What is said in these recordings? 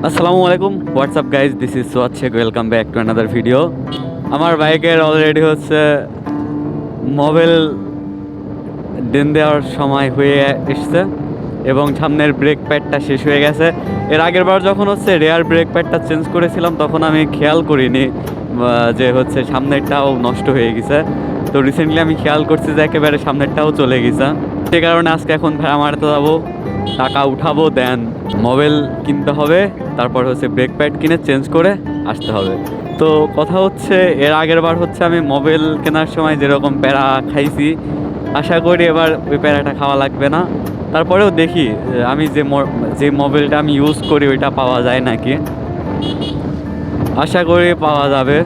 আসসালামু আলাইকুম, WhatsApp guys, this is Swad Sheikh. Welcome back to another video. আমার বাইকের অলরেডি হচ্ছে মোবিল দেন দেওয়ার সময় হয়ে এসছে এবং সামনের ব্রেক প্যাডটা শেষ হয়ে গেছে। এর আগের বার যখন হচ্ছে রেয়ার ব্রেক প্যাডটা চেঞ্জ করেছিলাম তখন আমি খেয়াল করিনি যে হচ্ছে সামনেরটাও নষ্ট হয়ে গেছে। তো রিসেন্টলি আমি খেয়াল করছি যে একেবারে সামনেরটাও চলে গেছে। সে কারণে আজকে এখন ভাড়া মারতে যাবো, টাকা উঠাবো, দেন মোবিল কিনতে হবে, তারপর হচ্ছে ব্রেক প্যাড কিনে চেঞ্জ করে আসতে হবে। তো কথা হচ্ছে এর আগের বার হচ্ছে আমি মোবিল কেনার সময় যেরকম প্যারা খাইছি, আশা করি এবার ওই প্যারাটা খাওয়া লাগবে না। তারপরেও দেখি আমি যে মোবিলটা আমি ইউজ করি ওইটা পাওয়া যায় নাকি, আশা করি পাওয়া যাবে।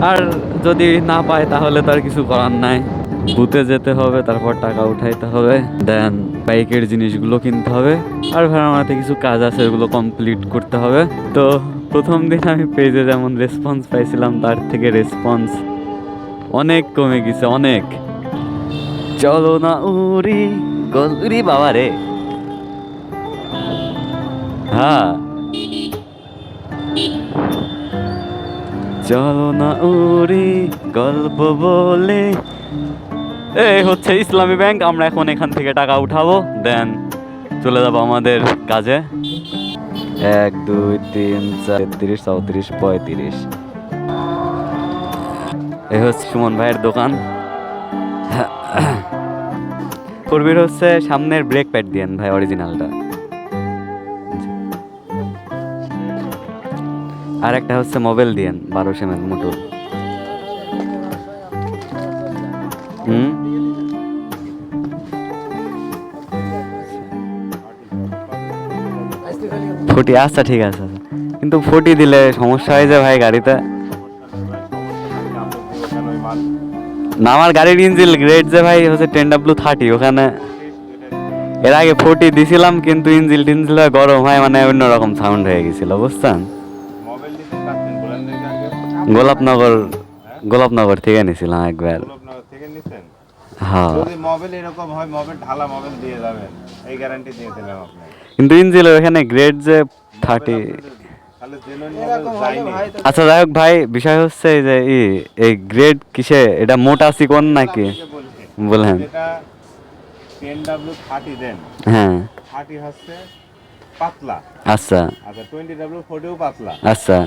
আর যদি না পায় তাহলে তো আর কিছু করার নাই, বুথে যেতে হবে, তারপর টাকা উঠাইতে হবে, দেন বাইকের জিনিসগুলো কিনতে হবে। আর ভাড়ামাতে কিছু কাজ আছে ওগুলো কমপ্লিট করতে হবে। তো প্রথম দিন আমি পেজে যেমন রেসপন্স পাইছিলাম তার থেকে রেসপন্স অনেক কমে গেছে, অনেক। চলো না উড়ি গলুরি বাবা রে। হ্যাঁ, চলো না উড়ি গল্প বলে। এই হচ্ছে ইসলামী ব্যাংক। আমরা এখন এখান থেকে টাকা উঠাবো, দেন চলে যাবো আমাদের কাজে। 1 2 3 4 33 34 35। এই হচ্ছে সুমন ভাইয়ের দোকান। করবির হচ্ছে সামনের ব্রেক প্যাড দিয়েন ভাই, অরিজিনালটা। আর একটা হচ্ছে মোবাইল দিয়েন 1200 mAh মোটর। ফুটি, আচ্ছা ঠিক আছে। কিন্তু ফুটি দিলে সমস্যা হয়ে যায় ভাই গাড়িতে। না, আমার গাড়ির ইঞ্জিন গ্রেড যে ভাই হচ্ছে 10W30। ওখানে এর আগে ফুটি দিছিলাম কিন্তু ইঞ্জিল টিঞ্জিল গরম হয়, মানে অন্যরকম সাউন্ড হয়ে গেছিল, বুঝছেন। গোলাপনগর, গোলাপনগর থেকে নিছিলাম একবার। হ্যাঁ, যদি মোবাইল এরকম হয়, মোবাইল ঢালা মোবাইল দিয়ে যাবেন, এই গ্যারান্টি দিয়ে দিলাম আপনি। কিন্তু ইঞ্জিল ওখানে গ্রেড যে 30। তাহলে জেনুইন মোবাইল যায়নি। আচ্ছা যাই হোক ভাই, বিষয় হচ্ছে যে এই গ্রেড কিসে, এটা মোটা চিকন নাকি বলেন। এটা 10W30 দেন। হ্যাঁ, 30 হচ্ছে পাতলা। আচ্ছা আচ্ছা, 20W40ও পাতলা। আচ্ছা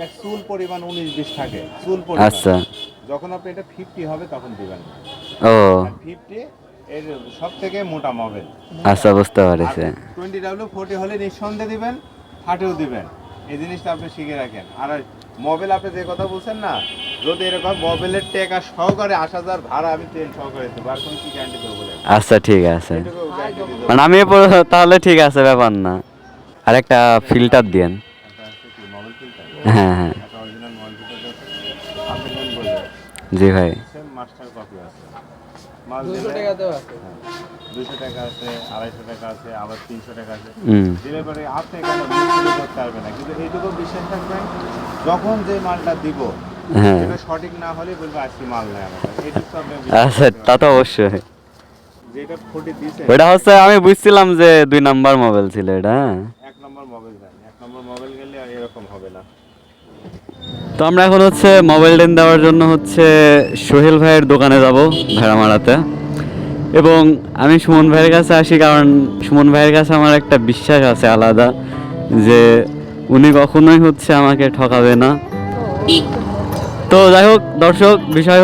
এক চুল পরিমাণ 19-20 থাকে, চুল পরিমাণ। আচ্ছা, যখন আপনি এটা 50 হবে তখন দিবেন। ও 50 এর সবথেকে মোটা মোবাইল। আচ্ছা, বুঝতে পারছি। 20W40 হলে নিঃসন্দেহে দিবেন, 30ও দিবেন। এই জিনিসটা আপনি শিখে রাখেন। আর মোবাইল আপনি যে কথা বলছেন না, যদি এরকম মোবাইলের টাকা সহকারে 80,000 ভাড়া আমি ট্রেন সহকারে দেবো, আর কোনো কি গ্যারান্টি দেবো বলে। আচ্ছা ঠিক আছে, এটুকু guarantee দিয়ে দেবো। মানে আমি তাহলে ঠিক আছে, ব্যাপার না। আর একটা ফিল্টার দিয়েন। একটা হচ্ছে কি মোবাইল ফিল্টার, হ্যাঁ হ্যাঁ, একটা অরিজিনাল মোবাইল ফিল্টার আপনি নেন বলবেন। জি ভাই। সেম মাস্টার কপি আছে, মাল 200 টাকা দেওয়া আছে। 200 টাকা আছে, 250 টাকা আছে, আবার 300 টাকা আছে। দিলে পরে আপনি এখানে বিক্রি করতে পারবেন না, কিন্তু এইটুকু বিশ্বাস থাকবেন যখন যে মালটা দিব হ্যাঁ, এটা সঠিক না হলে বলবো আজকে মাল নেই আমার কাছে। এইটুকু আপনি আচ্ছা তা তো অবশ্যই। যেটা 40 দিছে ওটা হচ্ছে আমি বুঝছিলাম যে 2 নাম্বার মোবাইল ছিল এটা। এক নম্বর মোবাইল দেন, এক নম্বর মোবাইল গেলে আর এরকম হবে না। তো আমরা এখন হচ্ছে মোবাইল ডেন দেওয়ার জন্য হচ্ছে সোহেল ভাইয়ের দোকানে যাব ভেড়ামারাতে। এবং আমি সুমন ভাইয়ের কাছে আসি কারণ সুমন ভাইয়ের কাছে আমার একটা বিশ্বাস আছে আলাদা, যে উনি কখনোই হচ্ছে আমাকে ঠকাবে না। তো যাই হোক দর্শক, বিষয়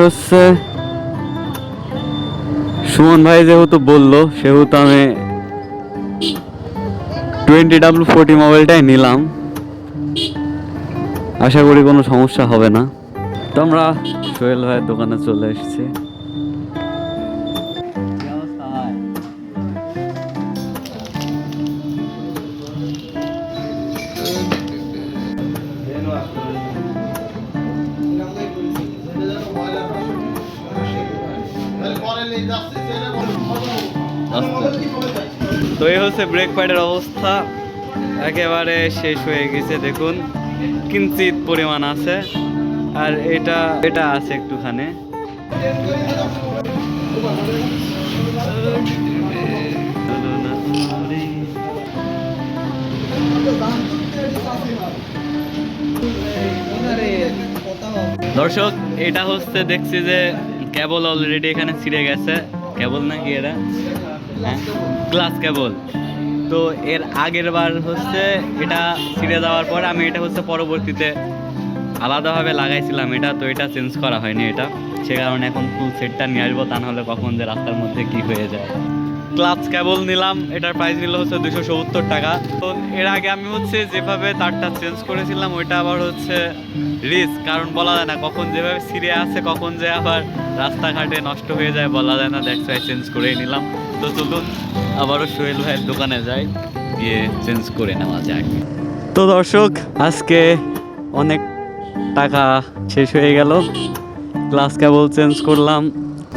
হচ্ছে সুমন ভাই যেহেতু বললো সেহেতু আমি 20W40 মোবাইলটাই নিলাম। আশা করি কোনো সমস্যা হবে না। তো আমরা সোহেল ভাইয়ের দোকানে চলে এসেছি। তো এই হচ্ছে ব্রেক প্যাডের অবস্থা, একেবারে শেষ হয়ে গেছে। দেখুন কিঞ্চিত পরিমাণ আছে, আর এটা আছে একটুখানি। দর্শক এটা হচ্ছে দেখছি যে কেবল অলরেডি এখানে ছিঁড়ে গেছে। কেবল নাকি এটা? হ্যাঁ, গ্লাস কেবল। তো এর আগের বার হচ্ছে এটা ছিঁড়ে যাওয়ার পর আমি এটা হচ্ছে পরবর্তীতে আলাদাভাবে লাগাইছিলাম এটা, তো এটা চেঞ্জ করা হয়নি এটা, সে কারণে এখন ফুল সেটটা নিয়ে আসবো, তা নাহলে কখন যে রাস্তার মধ্যে কি হয়ে যায়। ক্লাচ কেবল নিলাম, এটার প্রাইস নিল হচ্ছে 270 টাকা। তো এর আগে আমি হচ্ছে যেভাবে তারটা চেঞ্জ করেছিলাম ওইটা আবার হচ্ছে রিস্ক, কারণ বলা যায় না কখন যেভাবে ছিঁড়ে আছে কখন যে আবার রাস্তাঘাটে নষ্ট হয়ে যায় বলা যায় না, দ্যাটস ওয়াই চেঞ্জ করেই নিলাম। তো চলুন আবারও সোহেল ভাইয়ের দোকানে যাই, গিয়ে চেঞ্জ করে নেওয়া যায়। তো দর্শক আজকে অনেক টাকা শেষ হয়ে গেল। গ্লাস কেবল চেঞ্জ করলাম,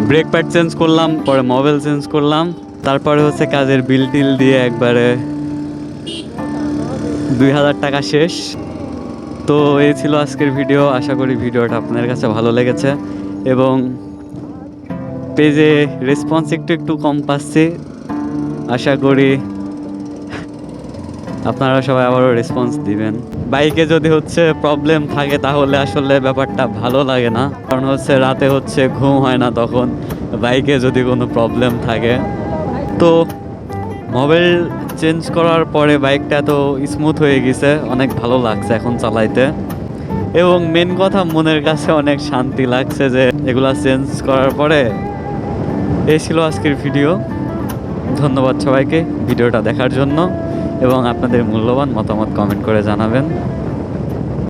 ব্রেক প্যাড চেঞ্জ করলাম, পরে মোবাইল চেঞ্জ করলাম, তারপরে হচ্ছে কাজের বিল টিল দিয়ে একবারে 2000 টাকা শেষ। তো এই ছিল আজকের ভিডিও। আশা করি ভিডিওটা আপনাদের কাছে ভালো লেগেছে এবং পেজে রেসপন্স একটু কম পাচ্ছি। আশা করি আপনারা সবাই আবারও রেসপন্স দিবেন। বাইকে যদি হচ্ছে প্রবলেম থাকে তাহলে আসলে ব্যাপারটা ভালো লাগে না, কারণ হচ্ছে রাতে হচ্ছে ঘুম হয় না তখন বাইকে যদি কোনো প্রবলেম থাকে। তো মোবাইল চেঞ্জ করার পরে বাইকটা তো স্মুথ হয়ে গেছে, অনেক ভালো লাগছে এখন চালাইতে, এবং মেন কথা মনের কাছে অনেক শান্তি লাগছে যে এগুলা চেঞ্জ করার পরে। এই ছিল আজকের ভিডিও। ধন্যবাদ সবাইকে ভিডিওটা দেখার জন্য এবং আপনাদের মূল্যবান মতামত কমেন্ট করে জানাবেন।